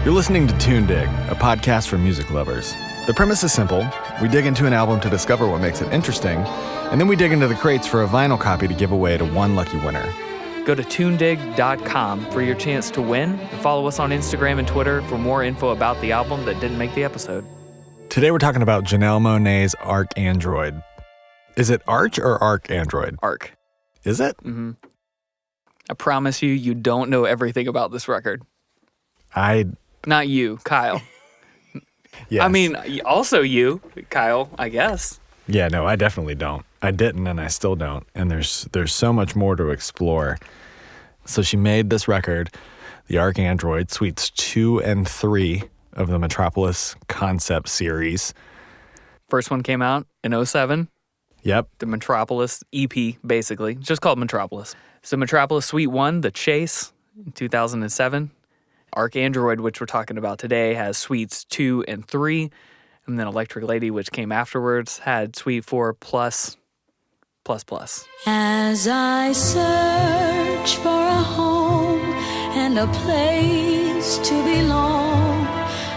You're listening to Tune Dig, a podcast for music lovers. The premise is simple. We dig into an album to discover what makes it interesting, and then we dig into the crates for a vinyl copy to give away to one lucky winner. Go to tunedig.com for your chance to win, and follow us on Instagram and Twitter for more info about the album that didn't make the episode. Today we're talking about Janelle Monáe's ArchAndroid. Is it Arch or ArchAndroid? Arch. Is it? Mm-hmm. I promise you don't know everything about this record. Not you, Kyle. Yes. I mean, also you, Kyle, I guess. Yeah, no, I definitely don't. I didn't, and I still don't. And there's so much more to explore. So she made this record, the ArchAndroid, Suites 2 and 3 of the Metropolis concept series. First one came out in 2007. Yep. The Metropolis EP, basically. Just called Metropolis. So Metropolis Suite 1, The Chase, in 2007. ArchAndroid, which we're talking about today, has Suites 2 and 3. And then Electric Lady, which came afterwards, had Suite 4 plus. As I search for a home and a place to belong,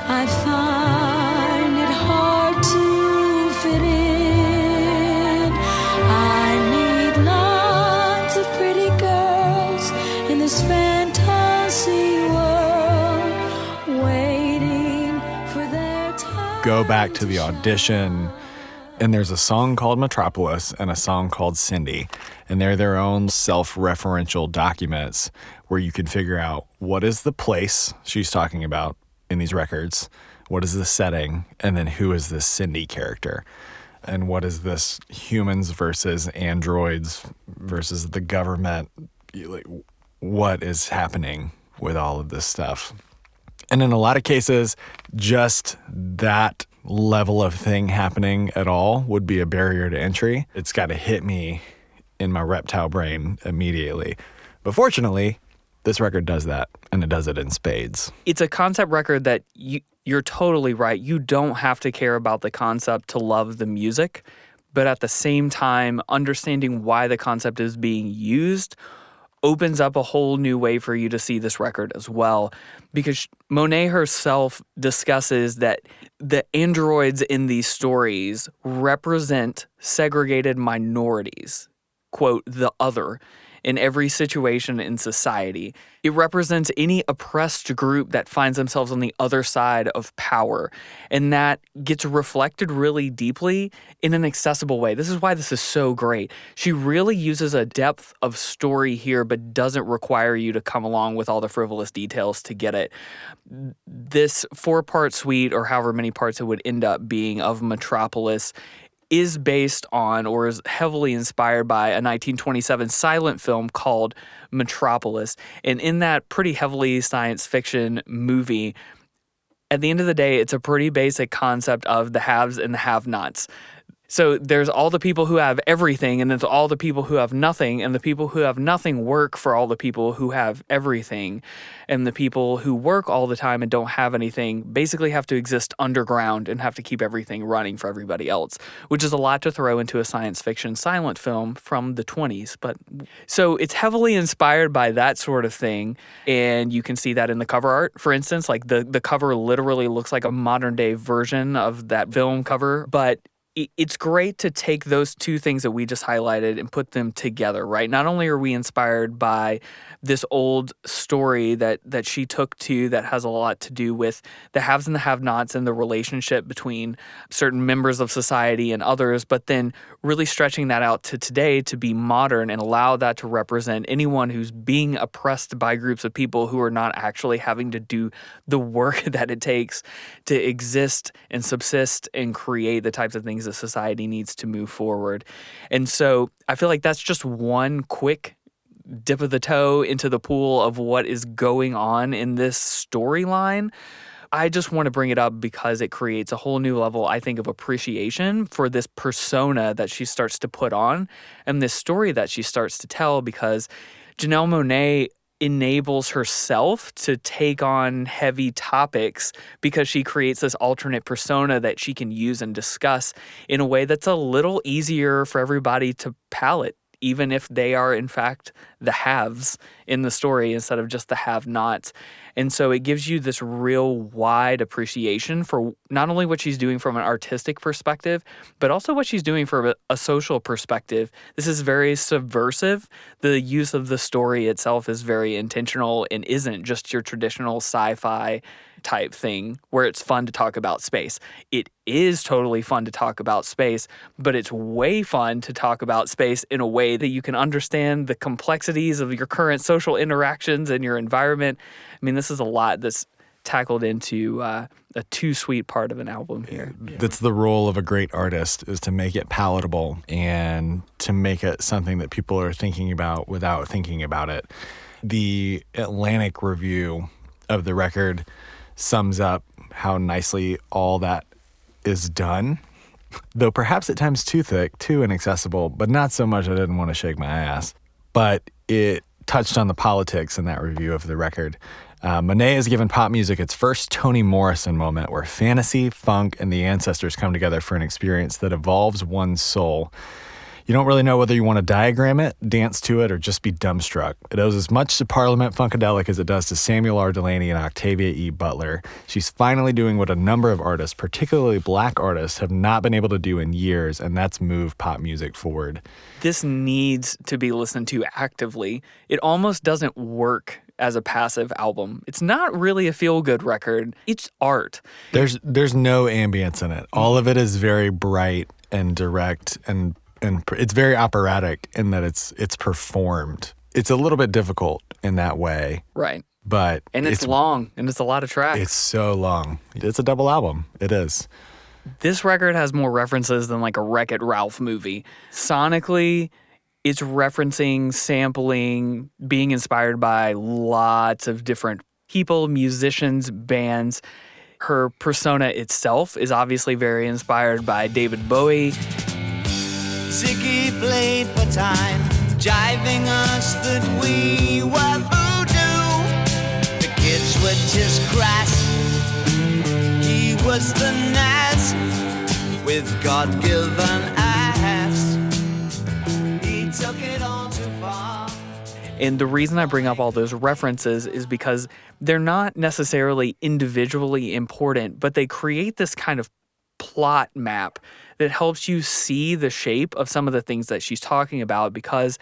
I find it hard to fit in. I need lots of pretty girls in this fantasy world, waiting for their time. Go back to the audition, and there's a song called Metropolis and a song called Cindy, and they're their own self-referential documents where you can figure out what is the place she's talking about in these records, what is the setting, and then who is this Cindy character, and what is this humans versus androids versus the government, like, what is happening with all of this stuff. And in a lot of cases, just that level of thing happening at all would be a barrier to entry. It's got to hit me in my reptile brain immediately. But fortunately, this record does that, and it does it in spades. It's a concept record that you're totally right. You don't have to care about the concept to love the music, but at the same time, understanding why the concept is being used opens up a whole new way for you to see this record as well. Because Monáe herself discusses that the androids in these stories represent segregated minorities, quote, the other, in every situation in society. It represents any oppressed group that finds themselves on the other side of power. And that gets reflected really deeply in an accessible way. This is why this is so great. She really uses a depth of story here, but doesn't require you to come along with all the frivolous details to get it. This 4-part suite, or however many parts it would end up being, of Metropolis is based on, or is heavily inspired by, a 1927 silent film called Metropolis. And in that pretty heavily science fiction movie, at the end of the day, it's a pretty basic concept of the haves and the have-nots. So there's all the people who have everything, and there's all the people who have nothing, and the people who have nothing work for all the people who have everything. And the people who work all the time and don't have anything basically have to exist underground and have to keep everything running for everybody else, which is a lot to throw into a science fiction silent film from the 20s. But so it's heavily inspired by that sort of thing, and you can see that in the cover art. For instance, like the cover literally looks like a modern day version of that film cover, but it's great to take those two things that we just highlighted and put them together, right? Not only are we inspired by this old story that she took to that has a lot to do with the haves and the have-nots and the relationship between certain members of society and others, but then really stretching that out to today to be modern and allow that to represent anyone who's being oppressed by groups of people who are not actually having to do the work that it takes to exist and subsist and create the types of things that society needs to move forward. And so I feel like that's just one quick dip of the toe into the pool of what is going on in this storyline. I just want to bring it up because it creates a whole new level, I think, of appreciation for this persona that she starts to put on and this story that she starts to tell, because Janelle Monáe enables herself to take on heavy topics because she creates this alternate persona that she can use and discuss in a way that's a little easier for everybody to palate even if they are, in fact, the haves in the story instead of just the have-nots. And so it gives you this real wide appreciation for not only what she's doing from an artistic perspective, but also what she's doing from a social perspective. This is very subversive. The use of the story itself is very intentional and isn't just your traditional sci-fi type thing where it's fun to talk about space. It is totally fun to talk about space, but it's way fun to talk about space in a way that you can understand the complexities of your current social interactions and your environment. I mean, this is a lot that's tackled into a too sweet part of an album here. That's the role of a great artist, is to make it palatable and to make it something that people are thinking about without thinking about it. The Atlantic review of the record sums up how nicely all that is done, though perhaps at times too thick, too inaccessible, but not so much I didn't want to shake my ass. But it touched on the politics in that review of the record. Monáe has given pop music its first Toni Morrison moment, where fantasy, funk, and the ancestors come together for an experience that evolves one's soul. You don't really know whether you want to diagram it, dance to it, or just be dumbstruck. It owes as much to Parliament Funkadelic as it does to Samuel R. Delany and Octavia E. Butler. She's finally doing what a number of artists, particularly black artists, have not been able to do in years, and that's move pop music forward. This needs to be listened to actively. It almost doesn't work as a passive album. It's not really a feel-good record. It's art. There's no ambience in it. All of it is very bright and direct, and it's very operatic in that it's performed. It's a little bit difficult in that way. Right. But it's long, and it's a lot of tracks. It's so long. It's a double album. It is. This record has more references than like a Wreck-It Ralph movie. Sonically, it's referencing, sampling, being inspired by lots of different people, musicians, bands. Her persona itself is obviously very inspired by David Bowie. Ziggy played for time, jiving us that we were voodoo. The kids were just crass. He was the Nas with God-given ass. He took it all too far. And the reason I bring up all those references is because they're not necessarily individually important, but they create this kind of plot map that helps you see the shape of some of the things that she's talking about, because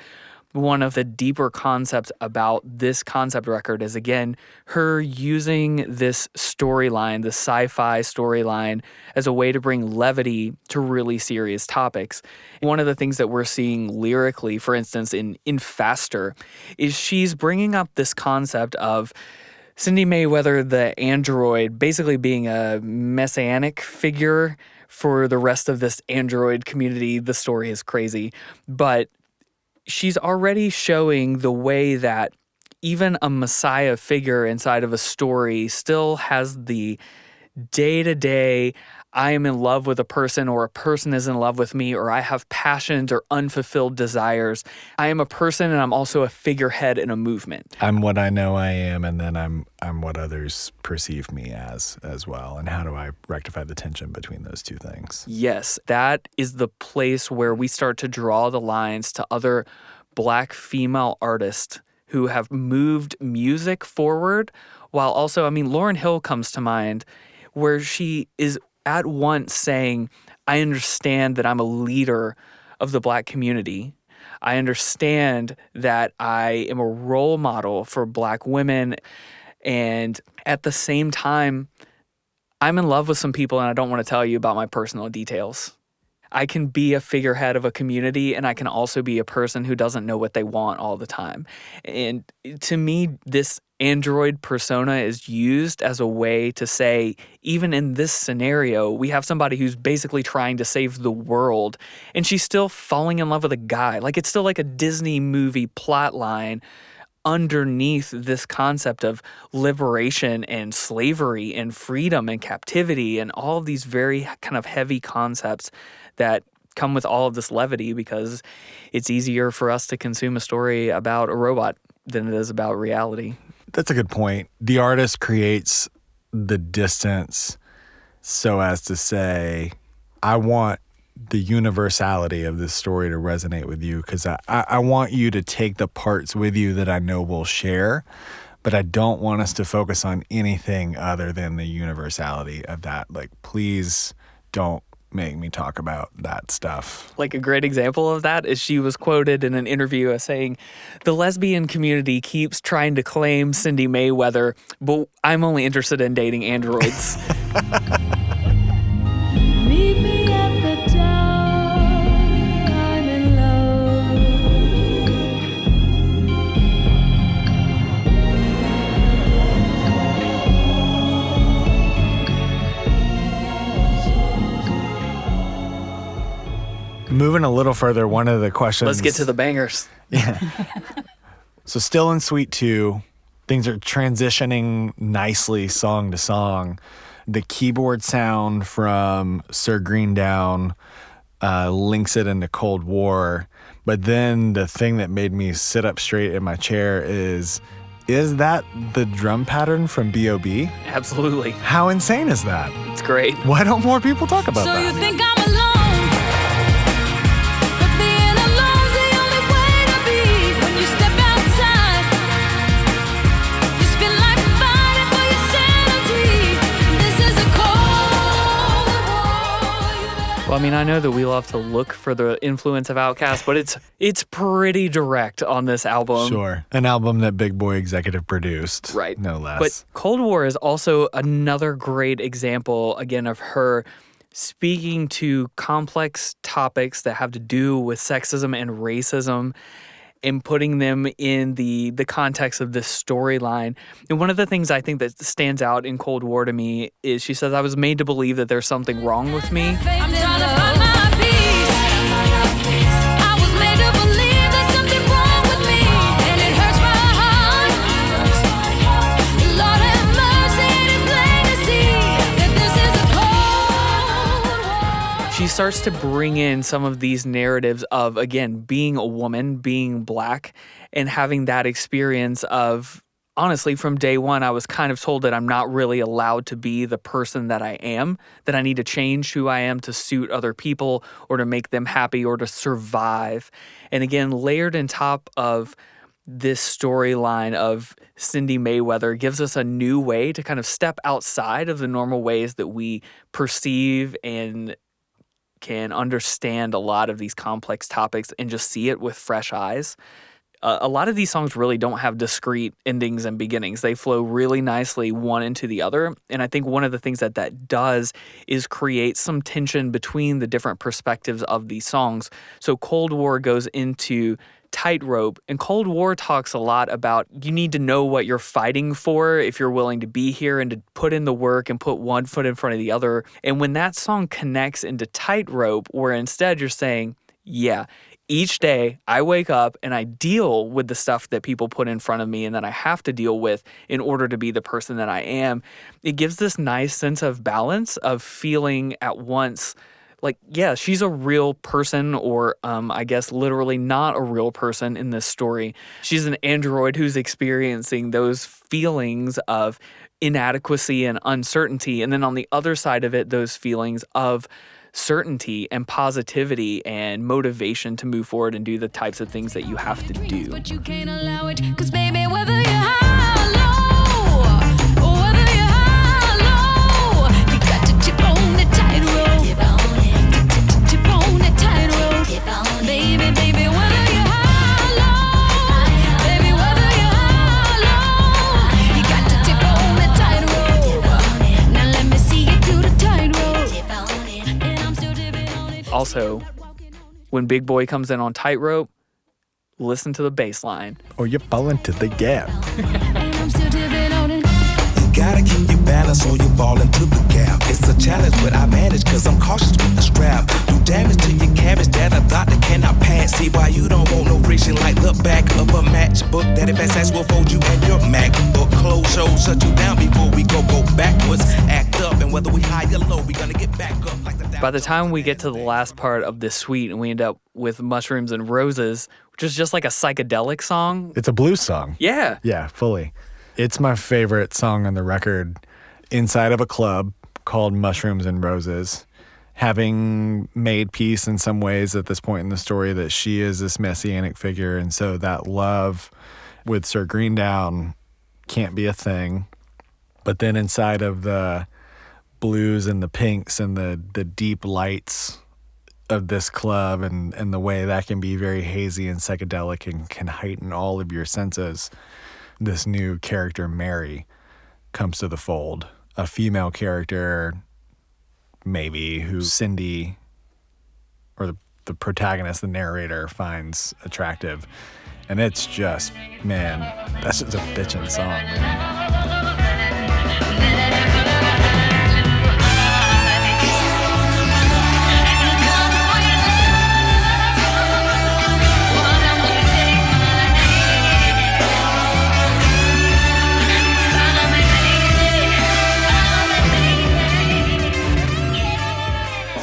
one of the deeper concepts about this concept record is, again, her using this storyline, the sci-fi storyline, as a way to bring levity to really serious topics. One of the things that we're seeing lyrically, for instance, in Faster, is she's bringing up this concept of Cindy Mayweather, the android, basically being a messianic figure for the rest of this android community. The story is crazy, but she's already showing the way that even a messiah figure inside of a story still has the day-to-day, I am in love with a person, or a person is in love with me, or I have passions or unfulfilled desires. I am a person, and I'm also a figurehead in a movement. I'm what I know I am, and then I'm what others perceive me as well. And how do I rectify the tension between those two things? Yes, that is the place where we start to draw the lines to other Black female artists who have moved music forward, while also, I mean, Lauryn Hill comes to mind, where she is at once saying, I understand that I'm a leader of the Black community. I understand that I am a role model for Black women. And at the same time, I'm in love with some people, and I don't want to tell you about my personal details. I can be a figurehead of a community, and I can also be a person who doesn't know what they want all the time. And to me, this android persona is used as a way to say, even in this scenario, we have somebody who's basically trying to save the world, and she's still falling in love with a guy. Like, it's still like a Disney movie plot line underneath this concept of liberation and slavery and freedom and captivity and all of these very kind of heavy concepts that come with all of this levity, because it's easier for us to consume a story about a robot than it is about reality. That's a good point. The artist creates the distance so as to say, I want the universality of this story to resonate with you, because I want you to take the parts with you that I know we'll share, but I don't want us to focus on anything other than the universality of that. Like, please don't make me talk about that stuff. Like a great example of that is she was quoted in an interview as saying, "The lesbian community keeps trying to claim Cindy Mayweather, but I'm only interested in dating androids." Meet me at the dawn, I'm in Moving a little further, one of the questions... Let's get to the bangers. Yeah. So still in Suite 2, things are transitioning nicely song to song. The keyboard sound from Sir Greendown links it into Cold War. But then the thing that made me sit up straight in my chair is that the drum pattern from B.O.B.? Absolutely. How insane is that? It's great. Why don't more people talk about So that? you think I'm alone, but being alone's the only way to be. When you step outside, you spend life fighting for your sanity. This is a cold war. Well, I mean, I know that we love to look for the influence of Outkast, but it's pretty direct on this album. Sure. An album that Big Boy executive produced. Right. No less. But Cold War is also another great example, again, of her speaking to complex topics that have to do with sexism and racism and putting them in the context of this storyline. And one of the things I think that stands out in Cold War to me is she says, "I was made to believe that there's something wrong with me." I'm trying to find my peace. I was made to believe there's something wrong with me, and it hurts my heart. Lord have mercy, it's plain to see that this is a cold war. She starts to bring in some of these narratives of, again, being a woman, being black, and having that experience of, honestly, from day one, I was kind of told that I'm not really allowed to be the person that I am, that I need to change who I am to suit other people or to make them happy or to survive. And again, layered on top of this storyline of Cindy Mayweather gives us a new way to kind of step outside of the normal ways that we perceive and can understand a lot of these complex topics and just see it with fresh eyes. A lot of these songs really don't have discrete endings and beginnings. They flow really nicely one into the other. And I think one of the things that does is create some tension between the different perspectives of these songs. So Cold War goes into Tightrope, and Cold War talks a lot about you need to know what you're fighting for if you're willing to be here and to put in the work and put one foot in front of the other. And when that song connects into Tightrope, where instead you're saying, yeah, each day I wake up and I deal with the stuff that people put in front of me and that I have to deal with in order to be the person that I am, it gives this nice sense of balance of feeling at once like, yeah, she's a real person, or I guess literally not a real person in this story. She's an android who's experiencing those feelings of inadequacy and uncertainty. And then on the other side of it, those feelings of certainty and positivity and motivation to move forward and do the types of things that you have to do. But you can't allow it, 'cause baby, whether you're high or low, or whether you're high or low, you got to chip on the tightrope. Chip on the tightrope. Baby, baby, whether you're high or low, baby, whether you're high or low, you got to tip on the tightrope. Now let me see you do the tightrope. And I'm still dipping on it. Also, when Big Boy comes in on Tightrope, listen to the bass line. Or you fall into the gap. And I'm still dipping on it. You gotta keep your balance or you fall into the gap. It's a challenge, but I manage cause I'm cautious with the strap. Do damage to your cabbage that a doctor cannot pass. See why you don't want no friction like the back of a matchbook. That if SS will fold you and your MacBook. Close shows shut you down before we go backwards. Act up, and whether we high or low, we gonna get back up like the By the time we get to the last part of this suite and we end up with Mushrooms and Roses, which is just like a psychedelic song. It's a blues song. Yeah. Yeah, fully. It's my favorite song on the record, inside of a club called Mushrooms and Roses. having made peace in some ways at this point in the story, that she is this messianic figure. And so that love with Sir Greendown can't be a thing. But then inside of the blues and the pinks and the deep lights of this club and the way that can be very hazy and psychedelic and can heighten all of your senses, this new character, Mary, comes to the fold. A female character, maybe, who Cindy, or the protagonist, the narrator, finds attractive. And it's just, man, that's just a bitchin' song, man.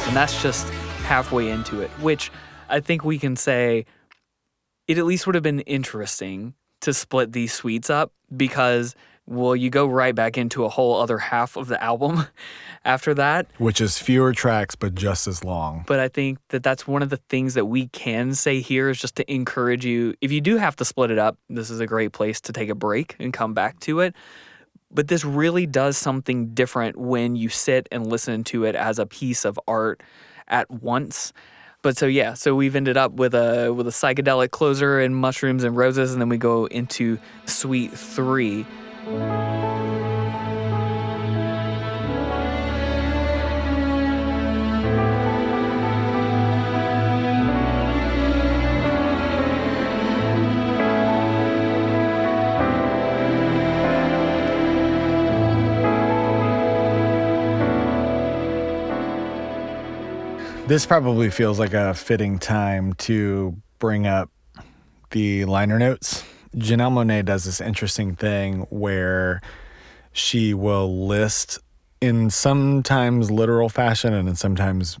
And that's just halfway into it, which I think we can say it at least would have been interesting to split these suites up, because, well, you go right back into a whole other half of the album after that. Which is fewer tracks, but just as long. But I think that that's one of the things that we can say here, is just to encourage you, if you do have to split it up, this is a great place to take a break and come back to it. But this really does something different when you sit and listen to it as a piece of art at once. But so we've ended up with a psychedelic closer and mushrooms and roses, and then we go into Suite 3. This probably feels like a fitting time to bring up the liner notes. Janelle Monáe does this interesting thing where she will list, in sometimes literal fashion and in sometimes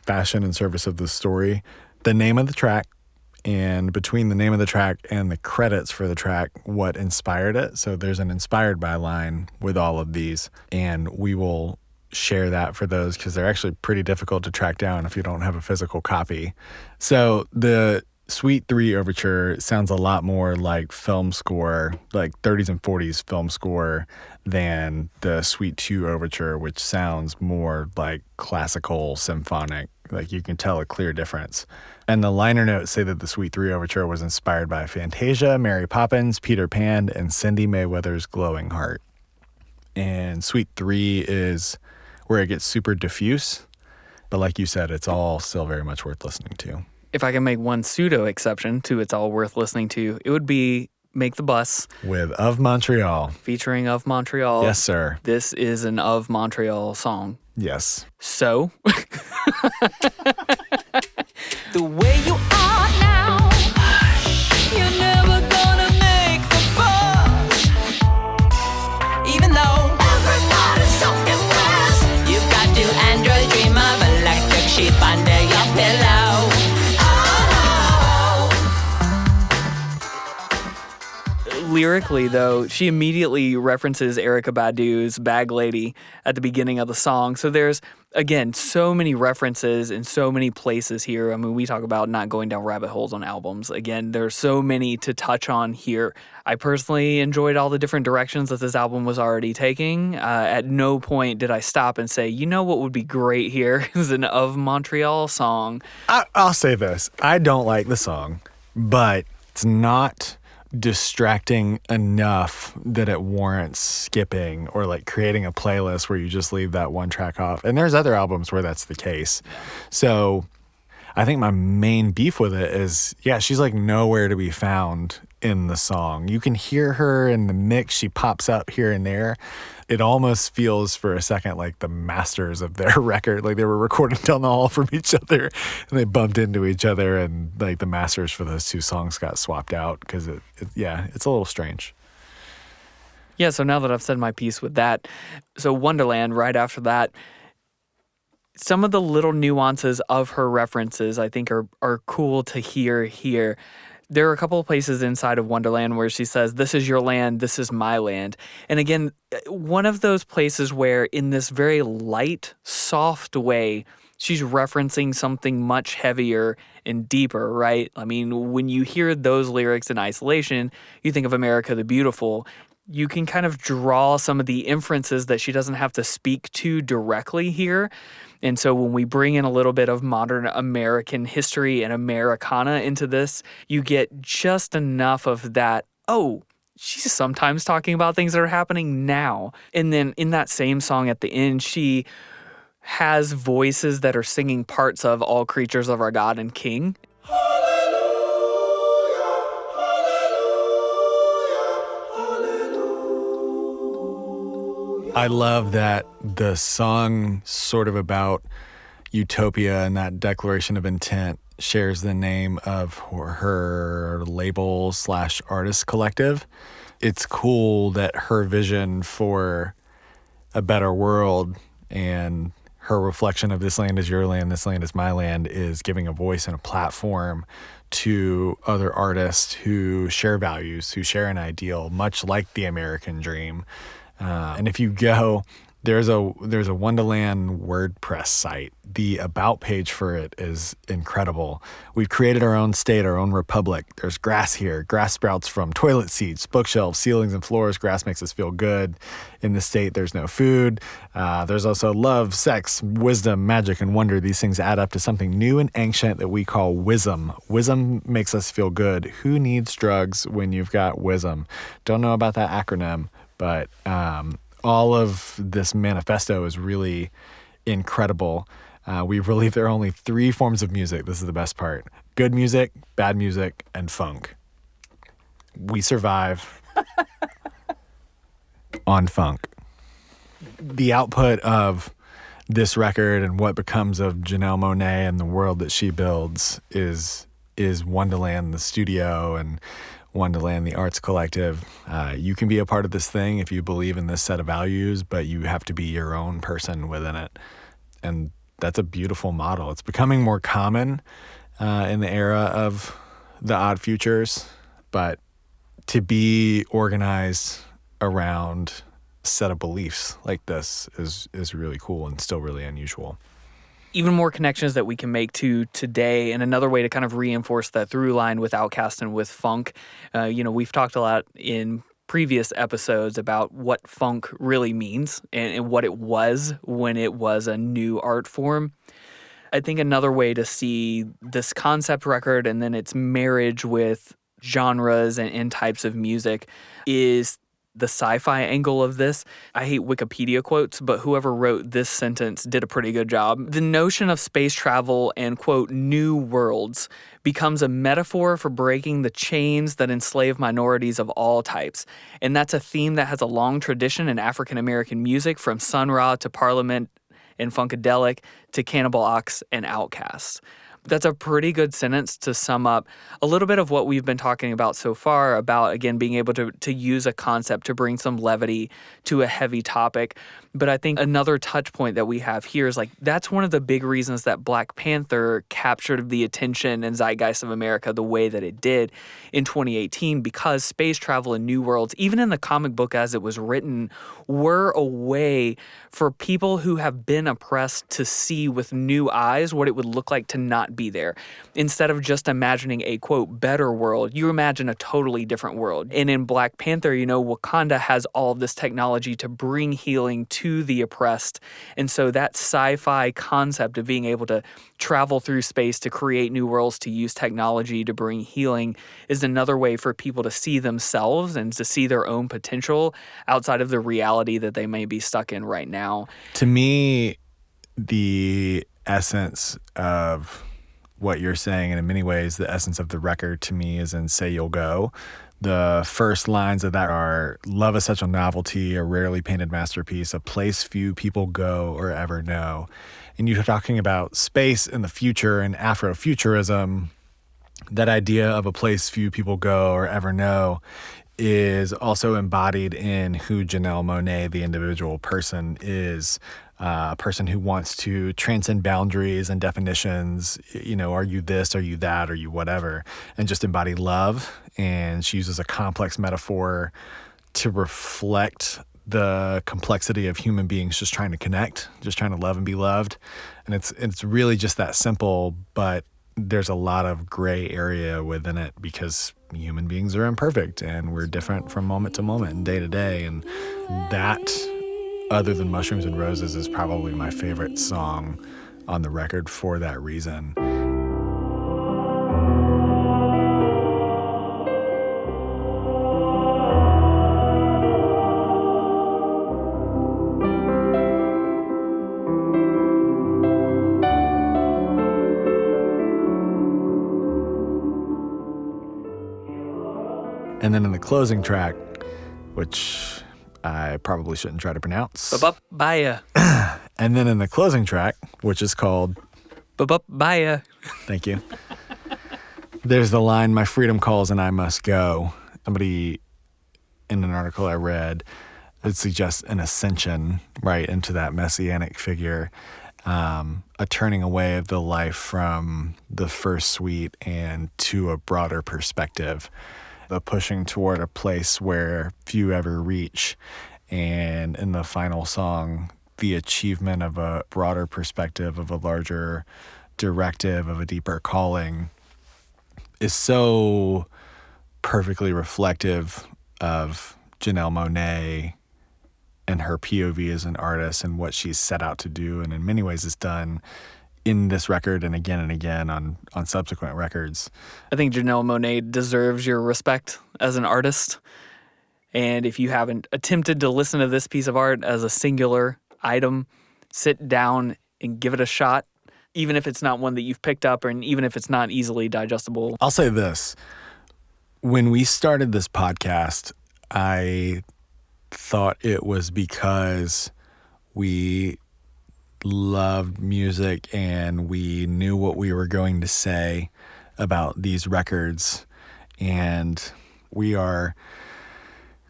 fashion in service of the story, the name of the track, and between the name of the track and the credits for the track, what inspired it. So there's an inspired by line with all of these, and we will share that for those because they're actually pretty difficult to track down if you don't have a physical copy. So the Suite 3 overture sounds a lot more like film score, like 30s and 40s film score, than the Suite 2 overture, which sounds more like classical symphonic. Like you can tell a clear difference. And the liner notes say that the Suite 3 overture was inspired by Fantasia, Mary Poppins, Peter Pan, and Cindy Mayweather's Glowing Heart. And Suite 3 is where it gets super diffuse. But like you said, it's all still very much worth listening to. If I can make one pseudo exception to it's all worth listening to, it would be Make the Bus. With Of Montreal. Featuring Of Montreal. Yes, sir. This is an Of Montreal song. Yes. So? The way you are now, you're never gonna make the bus. Even though everybody's so impressed, you've got to Android dream of electric sheep under your pillow. Lyrically, though, she immediately references Erykah Badu's Bag Lady at the beginning of the song. So there's, again, so many references in so many places here. I mean, we talk about not going down rabbit holes on albums. Again, there's so many to touch on here. I personally enjoyed all the different directions that this album was already taking. At no point did I stop and say, you know what would be great here is an Of Montreal song. I'll say this. I don't like the song, but it's not distracting enough that it warrants skipping or like creating a playlist where you just leave that one track off. And there's other albums where that's the case. So I think my main beef with it is, yeah, she's like nowhere to be found in the song. You can hear her in the mix. She pops up here and there. It almost feels for a second like the masters of their record, like they were recording down the hall from each other and they bumped into each other, and like the masters for those two songs got swapped out because it's a little strange. Yeah, so now that I've said my piece with that, so Wonderland right after that, some of the little nuances of her references I think are cool to hear here. There are a couple of places inside of Wonderland where she says, this is your land, this is my land. And again, one of those places where in this very light, soft way, she's referencing something much heavier and deeper, right? I mean, when you hear those lyrics in isolation, you think of America the Beautiful. You can kind of draw some of the inferences that she doesn't have to speak to directly here. And so when we bring in a little bit of modern American history and Americana into this, you get just enough of that, oh, she's sometimes talking about things that are happening now. And then in that same song at the end, she has voices that are singing parts of All Creatures of Our God and King. I love that the song sort of about utopia and that declaration of intent shares the name of her label / artist collective. It's cool that her vision for a better world and her reflection of this land is your land, this land is my land is giving a voice and a platform to other artists who share values, who share an ideal, much like the American dream. And if you go, there's a Wonderland WordPress site. The about page for it is incredible. We've created our own state, our own republic. There's grass here. Grass sprouts from toilet seats, bookshelves, ceilings, and floors. Grass makes us feel good. In the state, there's no food. There's also love, sex, wisdom, magic, and wonder. These things add up to something new and ancient that we call wisdom. Wisdom makes us feel good. Who needs drugs when you've got wisdom? Don't know about that acronym, but all of this manifesto is really incredible. We believe there are only 3 forms of music. This is the best part. Good music, bad music, and funk. We survive on funk. The output of this record and what becomes of Janelle Monáe and the world that she builds is Wonderland, the studio, and Wonderland, the arts collective. You can be a part of this thing if you believe in this set of values, but you have to be your own person within it. And that's a beautiful model. It's becoming more common in the era of the odd futures, but to be organized around a set of beliefs like this is really cool and still really unusual. Even more connections that we can make to today, and another way to kind of reinforce that through line with Outkast and with funk. We've talked a lot in previous episodes about what funk really means and what it was when it was a new art form. I think another way to see this concept record and then its marriage with genres and types of music is the sci-fi angle of this. I hate Wikipedia quotes, but whoever wrote this sentence did a pretty good job. The notion of space travel and, quote, new worlds becomes a metaphor for breaking the chains that enslave minorities of all types. And that's a theme that has a long tradition in African American music, from Sun Ra to Parliament and Funkadelic to Cannibal Ox and Outkast. That's a pretty good sentence to sum up a little bit of what we've been talking about so far about, again, being able to use a concept to bring some levity to a heavy topic. But I think another touch point that we have here is that's one of the big reasons that Black Panther captured the attention and zeitgeist of America the way that it did in 2018, because space travel and new worlds, even in the comic book as it was written, were a way for people who have been oppressed to see with new eyes what it would look like to not be there. Instead of just imagining a, quote, better world, you imagine a totally different world. And in Black Panther, Wakanda has all of this technology to bring healing to the oppressed. And so that sci-fi concept of being able to travel through space to create new worlds, to use technology to bring healing, is another way for people to see themselves and to see their own potential outside of the reality that they may be stuck in right now. To me, the essence of what you're saying, and in many ways the essence of the record to me, is in Say You'll Go. The first lines of that are, love is such a novelty, a rarely painted masterpiece, a place few people go or ever know. And you're talking about space in the future and Afrofuturism. That idea of a place few people go or ever know is also embodied in who Janelle Monáe, the individual person, is. A person who wants to transcend boundaries and definitions. Are you this, are you that, are you whatever, and just embody love. And she uses a complex metaphor to reflect the complexity of human beings just trying to connect, just trying to love and be loved. And it's really just that simple, but there's a lot of gray area within it because human beings are imperfect and we're different from moment to moment and day to day. And that, other than Mushrooms and Roses, is probably my favorite song on the record for that reason. And then in the closing track, which I probably shouldn't try to pronounce. Baya. And then in the closing track, which is called Baya. Thank you. There's the line, "My freedom calls and I must go." Somebody in an article I read, it suggests an ascension right into that messianic figure, a turning away of the life from the first suite and to a broader perspective. The pushing toward a place where few ever reach. And in the final song, the achievement of a broader perspective, of a larger directive, of a deeper calling is so perfectly reflective of Janelle Monáe and her POV as an artist and what she's set out to do. And in many ways is done in this record and again on subsequent records. I think Janelle Monáe deserves your respect as an artist. And if you haven't attempted to listen to this piece of art as a singular item, sit down and give it a shot, even if it's not one that you've picked up and even if it's not easily digestible. I'll say this. When we started this podcast, I thought it was because we loved music and we knew what we were going to say about these records. And we are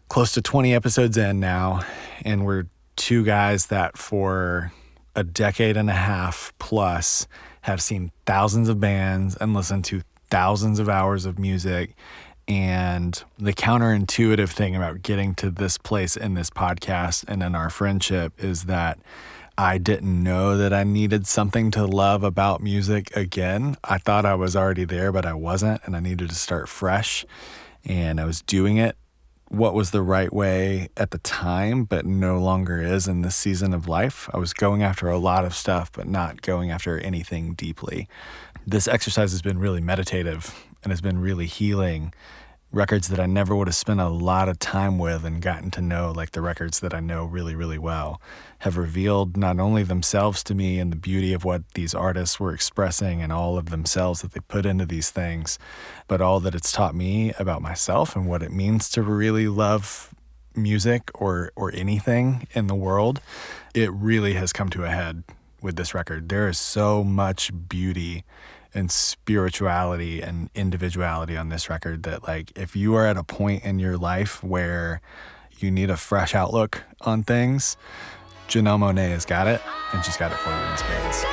close to 20 episodes in now, and we're two guys that for a decade and a half plus have seen thousands of bands and listened to thousands of hours of music. And the counterintuitive thing about getting to this place in this podcast and in our friendship is that I didn't know that I needed something to love about music again. I thought I was already there, but I wasn't, and I needed to start fresh. And I was doing it what was the right way at the time, but no longer is in this season of life. I was going after a lot of stuff, but not going after anything deeply. This exercise has been really meditative and has been really healing. Records that I never would have spent a lot of time with and gotten to know, like the records that I know really, really well, have revealed not only themselves to me and the beauty of what these artists were expressing and all of themselves that they put into these things, but all that it's taught me about myself and what it means to really love music or anything in the world. It really has come to a head with this record. There is so much beauty and spirituality and individuality on this record that, like, if you are at a point in your life where you need a fresh outlook on things, Janelle Monáe has got it, and she's got it for you in spades.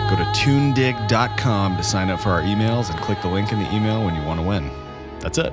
Go to tunedig.com to sign up for our emails and click the link in the email when you want to win. That's it.